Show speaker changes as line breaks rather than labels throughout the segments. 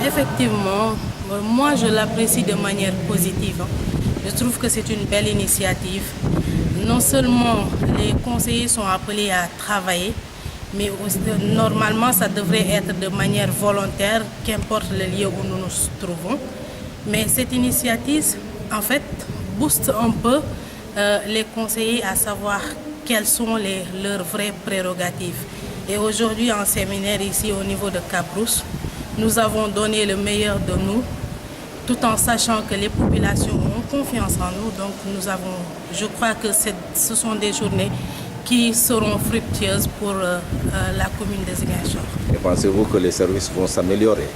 Effectivement, moi je l'apprécie de manière positive. Je trouve que c'est une belle initiative. Non seulement les conseillers sont appelés à travailler, mais aussi, normalement ça devrait être de manière volontaire, qu'importe le lieu où nous nous trouvons. Mais cette initiative, en fait, booste un peu les conseillers à savoir quelles sont leurs vraies prérogatives. Et aujourd'hui, en séminaire ici au niveau de Cap-Rousse, nous avons donné le meilleur de nous, tout en sachant que les populations ont confiance en nous. Donc je crois que ce sont des journées qui seront fructueuses pour la commune de Ziguinchor.
Et pensez-vous que les services vont s'améliorer?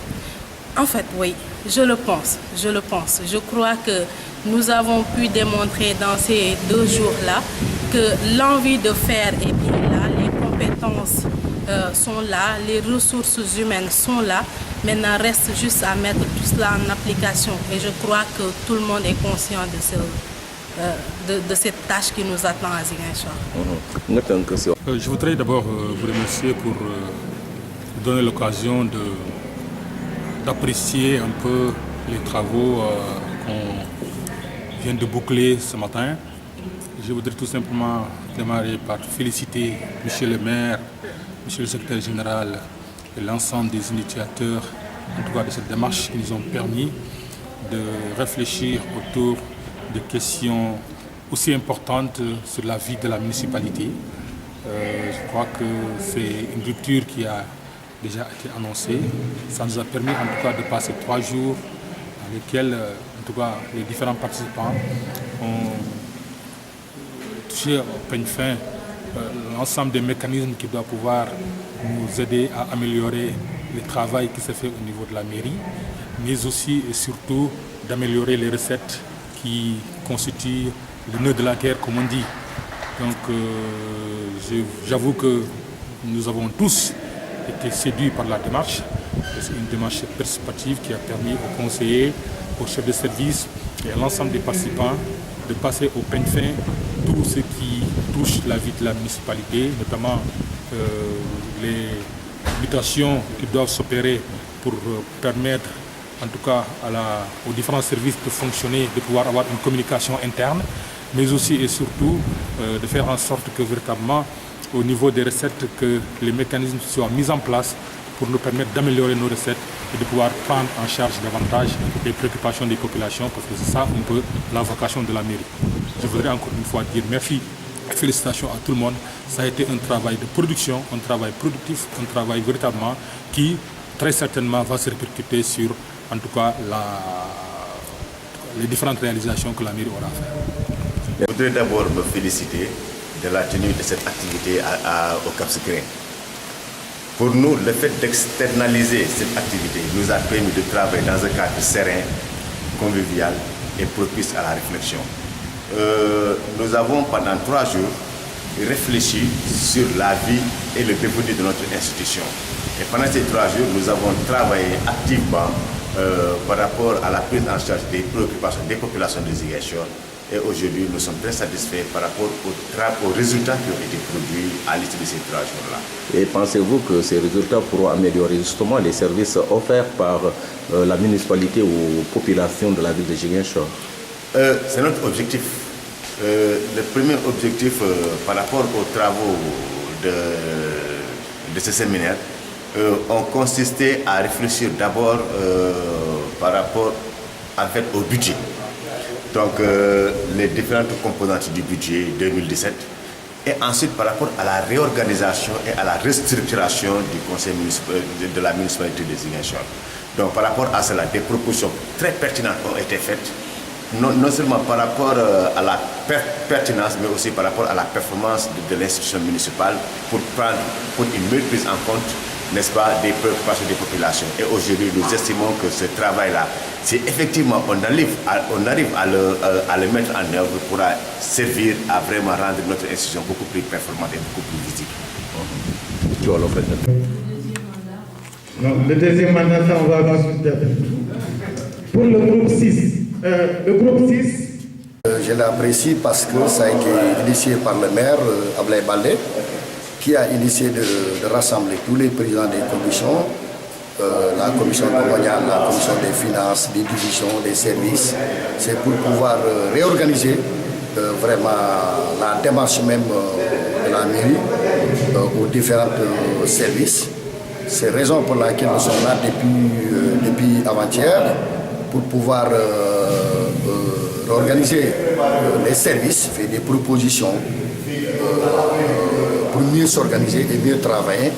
En fait, oui, je le pense. Je crois que nous avons pu démontrer dans ces 2 jours-là que l'envie de faire est bien là, les compétences sont là, les ressources humaines sont là. Maintenant, reste juste à mettre tout cela en application. Et je crois que tout le monde est conscient de cette tâche qui nous attend à Ziguinchor.
Je voudrais d'abord vous remercier pour donner l'occasion d'apprécier un peu les travaux qu'on vient de boucler ce matin. Je voudrais tout simplement démarrer par féliciter M. le maire, M. le secrétaire général et l'ensemble des initiateurs, en tout cas de cette démarche, qui nous ont permis de réfléchir autour de questions aussi importantes sur la vie de la municipalité. Je crois que c'est une rupture qui a déjà été annoncée. Ça nous a permis en tout cas de passer 3 jours dans lesquels en tout cas les différents participants ont touché au peigne fin l'ensemble des mécanismes qui doivent pouvoir nous aider à améliorer le travail qui se fait au niveau de la mairie, mais aussi et surtout d'améliorer les recettes qui constituent le nœud de la guerre, comme on dit. Donc j'avoue que nous avons tous été séduits par la démarche. C'est une démarche participative qui a permis aux conseillers, aux chefs de service et à l'ensemble des participants de passer au peigne fin tout ce qui touche la vie de la municipalité, notamment les mutations qui doivent s'opérer pour permettre en tout cas aux différents services de fonctionner, de pouvoir avoir une communication interne, mais aussi et surtout de faire en sorte que véritablement au niveau des recettes, que les mécanismes soient mis en place pour nous permettre d'améliorer nos recettes et de pouvoir prendre en charge davantage les préoccupations des populations, parce que c'est ça un peu la vocation de la mairie. Je voudrais encore une fois dire merci, félicitations à tout le monde. Ça a été un travail de production, un travail productif, un travail véritablement qui très certainement va se répercuter sur en tout cas les différentes réalisations que la mairie aura fait.
Je voudrais d'abord me féliciter de la tenue de cette activité au Cap Skirring. Pour nous, le fait d'externaliser cette activité nous a permis de travailler dans un cadre serein, convivial et propice à la réflexion. Nous avons pendant 3 jours réfléchi sur la vie et le devenir de notre institution. Et pendant ces 3 jours, nous avons travaillé activement par rapport à la prise en charge des préoccupations des populations de Ziguinchor. Et aujourd'hui, nous sommes très satisfaits par rapport aux résultats qui ont été produits à l'issue de ces 3 jours-là.
Et pensez-vous que ces résultats pourront améliorer justement les services offerts par la municipalité aux populations de la ville de Ziguinchor?
C'est notre objectif. Le premier objectif par rapport aux travaux de ce séminaire ont consisté à réfléchir d'abord par rapport en fait, au budget. Donc les différentes composantes du budget 2017 et ensuite par rapport à la réorganisation et à la restructuration du conseil municipal de la municipalité de Ziguinchor. Donc par rapport à cela, des propositions très pertinentes ont été faites, non seulement par rapport à la pertinence, mais aussi par rapport à la performance de l'institution municipale pour une meilleure prise en compte, n'est-ce pas, des préoccupations des populations. Et aujourd'hui, nous estimons que ce travail-là, si effectivement on arrive à le mettre en œuvre, pourra servir à vraiment rendre notre institution beaucoup plus performante et beaucoup plus visible.
Non, le deuxième mandat, ça on va discuter. Pour le groupe 6,
je l'apprécie parce que ça a été initié par le maire Ablaye Baldé, qui a initié de rassembler tous les présidents des commissions la commission domaniale, la commission des finances, des divisions, des services. C'est pour pouvoir réorganiser vraiment la démarche même de la mairie aux différents services. C'est la raison pour laquelle nous sommes là depuis avant-hier pour pouvoir réorganiser les services, faire des propositions pour mieux s'organiser et mieux travailler.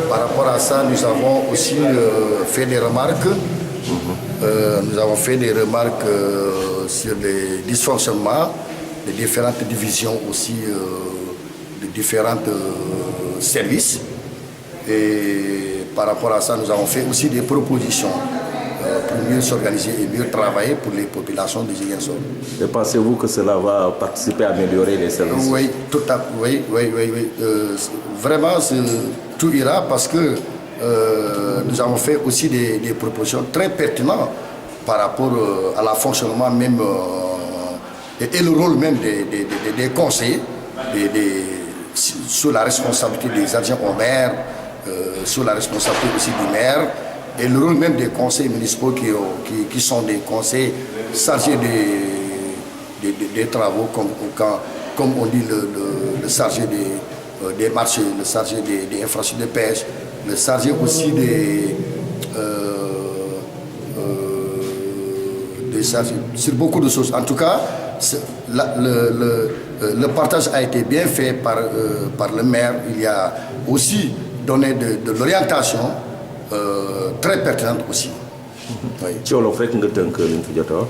Par rapport à ça, nous avons aussi fait des remarques. Nous avons fait des remarques sur les dysfonctionnements des différentes divisions aussi, de différents services. Et par rapport à ça, nous avons fait aussi des propositions pour mieux s'organiser et mieux travailler pour les populations de Ziguinchor.
Et pensez-vous que cela va participer à améliorer les services?
Oui, tout à fait. Oui. Vraiment, tout ira parce que nous avons fait aussi des propositions très pertinentes par rapport à la fonctionnement même et le rôle même des conseillers, sur la responsabilité des adjoints au maire, sur la responsabilité aussi du maire, et le rôle même des conseils municipaux qui sont des conseils chargés des travaux, comme on dit le chargé des marchés, le chargé des infrastructures de pêche, le chargé aussi des chargés sur beaucoup de choses. En tout cas, le partage a été bien fait par le maire. Il y a aussi donné de l'orientation très pertinente aussi.
ci wolof rek nga tënk li ñu fi jot a wax.